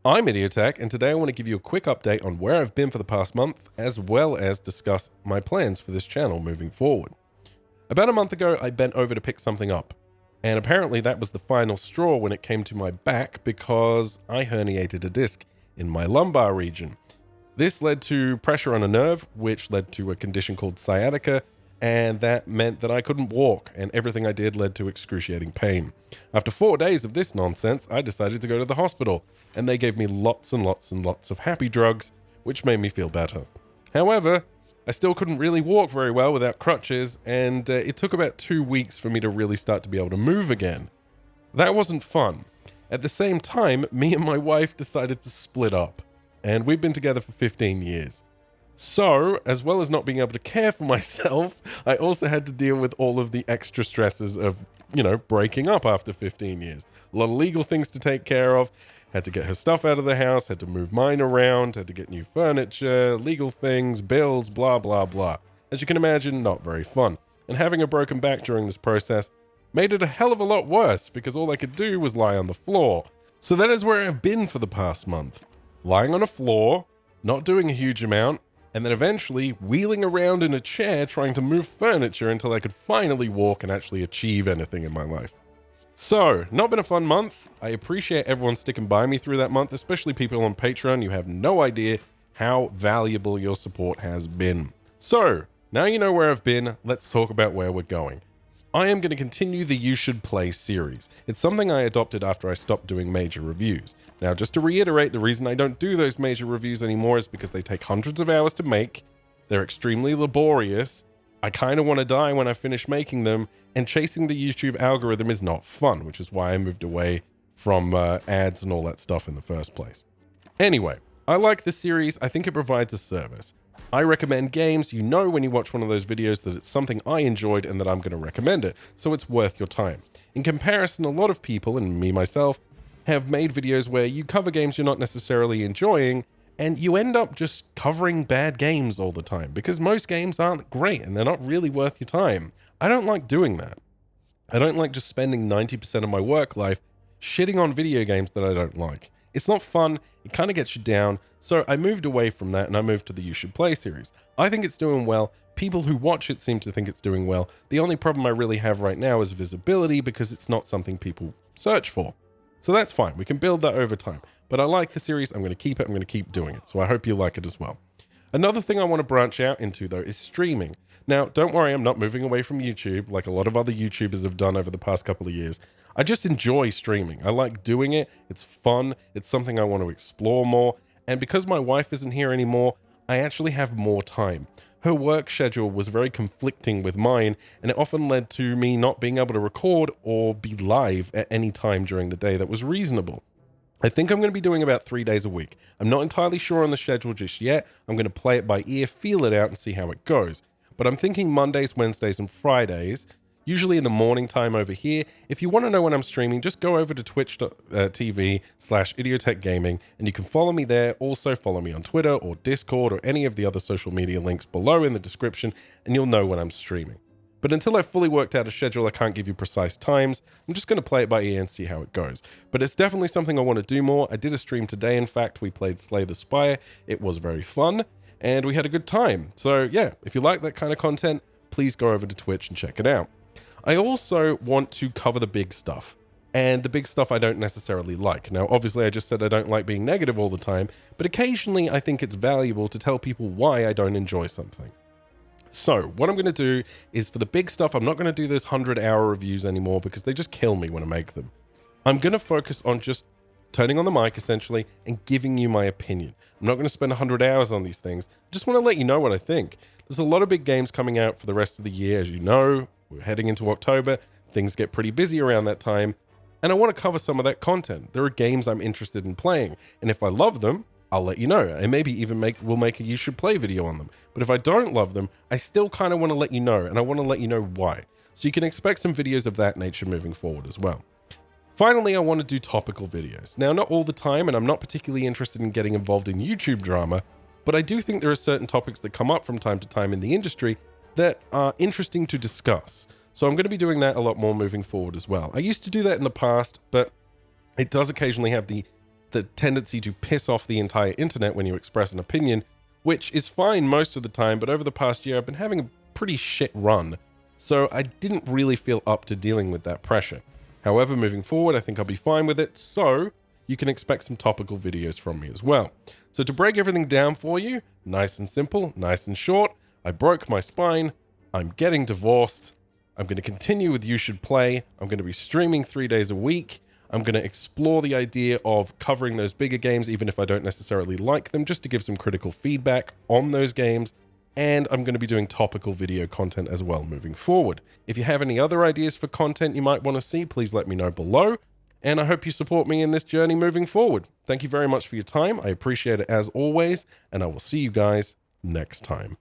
I'm Idiotech, and today I want to give you a quick update on where I've been for the past month, as well as discuss my plans for this channel moving forward. About a month ago, I bent over to pick something up, and apparently that was the final straw when it came to my back because I herniated a disc in my lumbar region. This led to pressure on a nerve, which led to a condition called sciatica, and that meant that I couldn't walk, and everything I did led to excruciating pain. After 4 days of this nonsense, I decided to go to the hospital, and they gave me lots and lots and lots of happy drugs, which made me feel better. However, I still couldn't really walk very well without crutches, and it took about 2 weeks for me to really start to be able to move again. That wasn't fun. At the same time, me and my wife decided to split up, and we've been together for 15 years. So, as well as not being able to care for myself, I also had to deal with all of the extra stresses of, breaking up after 15 years. A lot of legal things to take care of. Had to get her stuff out of the house, had to move mine around, had to get new furniture, legal things, bills, blah, blah, blah. As you can imagine, not very fun. And having a broken back during this process made it a hell of a lot worse because all I could do was lie on the floor. So that is where I've been for the past month. Lying on a floor, not doing a huge amount, and then eventually wheeling around in a chair trying to move furniture until I could finally walk and actually achieve anything in my life. So, not been a fun month. I appreciate everyone sticking by me through that month, especially people on Patreon. You have no idea how valuable your support has been. So, now you know where I've been, let's talk about where we're going. I am going to continue the You Should Play series. It's something I adopted after I stopped doing major reviews. Now, just to reiterate, the reason I don't do those major reviews anymore is because they take hundreds of hours to make, they're extremely laborious, I kind of want to die when I finish making them, and chasing the YouTube algorithm is not fun, which is why I moved away from ads and all that stuff in the first place. Anyway, I like this series. I think it provides a service. I recommend games. You know when you watch one of those videos that it's something I enjoyed and that I'm going to recommend it, so it's worth your time. In comparison, a lot of people, and me myself, have made videos where you cover games you're not necessarily enjoying, and you end up just covering bad games all the time, because most games aren't great and they're not really worth your time. I don't like doing that. I don't like just spending 90% of my work life shitting on video games that I don't like. It's not fun, it kind of gets you down, so I moved away from that and I moved to the You Should Play series. I think it's doing well, people who watch it seem to think it's doing well. The only problem I really have right now is visibility because it's not something people search for. So that's fine, we can build that over time. But I like the series, I'm going to keep it, I'm going to keep doing it, so I hope you like it as well. Another thing I want to branch out into though is streaming. Now, don't worry, I'm not moving away from YouTube like a lot of other YouTubers have done over the past couple of years. I just enjoy streaming. I like doing it. It's fun. It's something I want to explore more. And because my wife isn't here anymore, I actually have more time. Her work schedule was very conflicting with mine, and it often led to me not being able to record or be live at any time during the day that was reasonable. I think I'm going to be doing about 3 days a week. I'm not entirely sure on the schedule just yet. I'm going to play it by ear, feel it out, and see how it goes. But I'm thinking Mondays, Wednesdays, and Fridays, usually in the morning time over here. If you want to know when I'm streaming, just go over to twitch.tv/Idiotech Gaming, and you can follow me there. Also follow me on Twitter or Discord or any of the other social media links below in the description, and you'll know when I'm streaming. But until I've fully worked out a schedule, I can't give you precise times. I'm just going to play it by ear and see how it goes. But it's definitely something I want to do more. I did a stream today, in fact. We played Slay the Spire. It was very fun, and we had a good time. So yeah, if you like that kind of content, please go over to Twitch and check it out. I also want to cover the big stuff, and the big stuff I don't necessarily like. Now, obviously, I just said I don't like being negative all the time, but occasionally I think it's valuable to tell people why I don't enjoy something. So what I'm going to do is for the big stuff, I'm not going to do those 100-hour reviews anymore because they just kill me when I make them. I'm going to focus on just turning on the mic, essentially, and giving you my opinion. I'm not going to spend 100 hours on these things. I just want to let you know what I think. There's a lot of big games coming out for the rest of the year, as you know. We're heading into October. Things get pretty busy around that time, and I want to cover some of that content. There are games I'm interested in playing, and if I love them, I'll let you know, and maybe even we'll make a You Should Play video on them. But if I don't love them, I still kind of want to let you know, and I want to let you know why. So you can expect some videos of that nature moving forward as well. Finally, I want to do topical videos. Now, not all the time, and I'm not particularly interested in getting involved in YouTube drama, but I do think there are certain topics that come up from time to time in the industry that are interesting to discuss. So I'm going to be doing that a lot more moving forward as well. I used to do that in the past, but it does occasionally have the the tendency to piss off the entire internet when you express an opinion, which is fine most of the time, but over the past year I've been having a pretty shit run, so I didn't really feel up to dealing with that pressure. However, moving forward, I think I'll be fine with it, so you can expect some topical videos from me as well. So to break everything down for you, nice and simple, nice and short, I broke my spine, I'm getting divorced, I'm going to continue with You Should Play, I'm going to be streaming 3 days a week, I'm going to explore the idea of covering those bigger games even if I don't necessarily like them, just to give some critical feedback on those games, and I'm going to be doing topical video content as well moving forward. If you have any other ideas for content you might want to see, please let me know below, and I hope you support me in this journey moving forward. Thank you very much for your time, I appreciate it as always, and I will see you guys next time.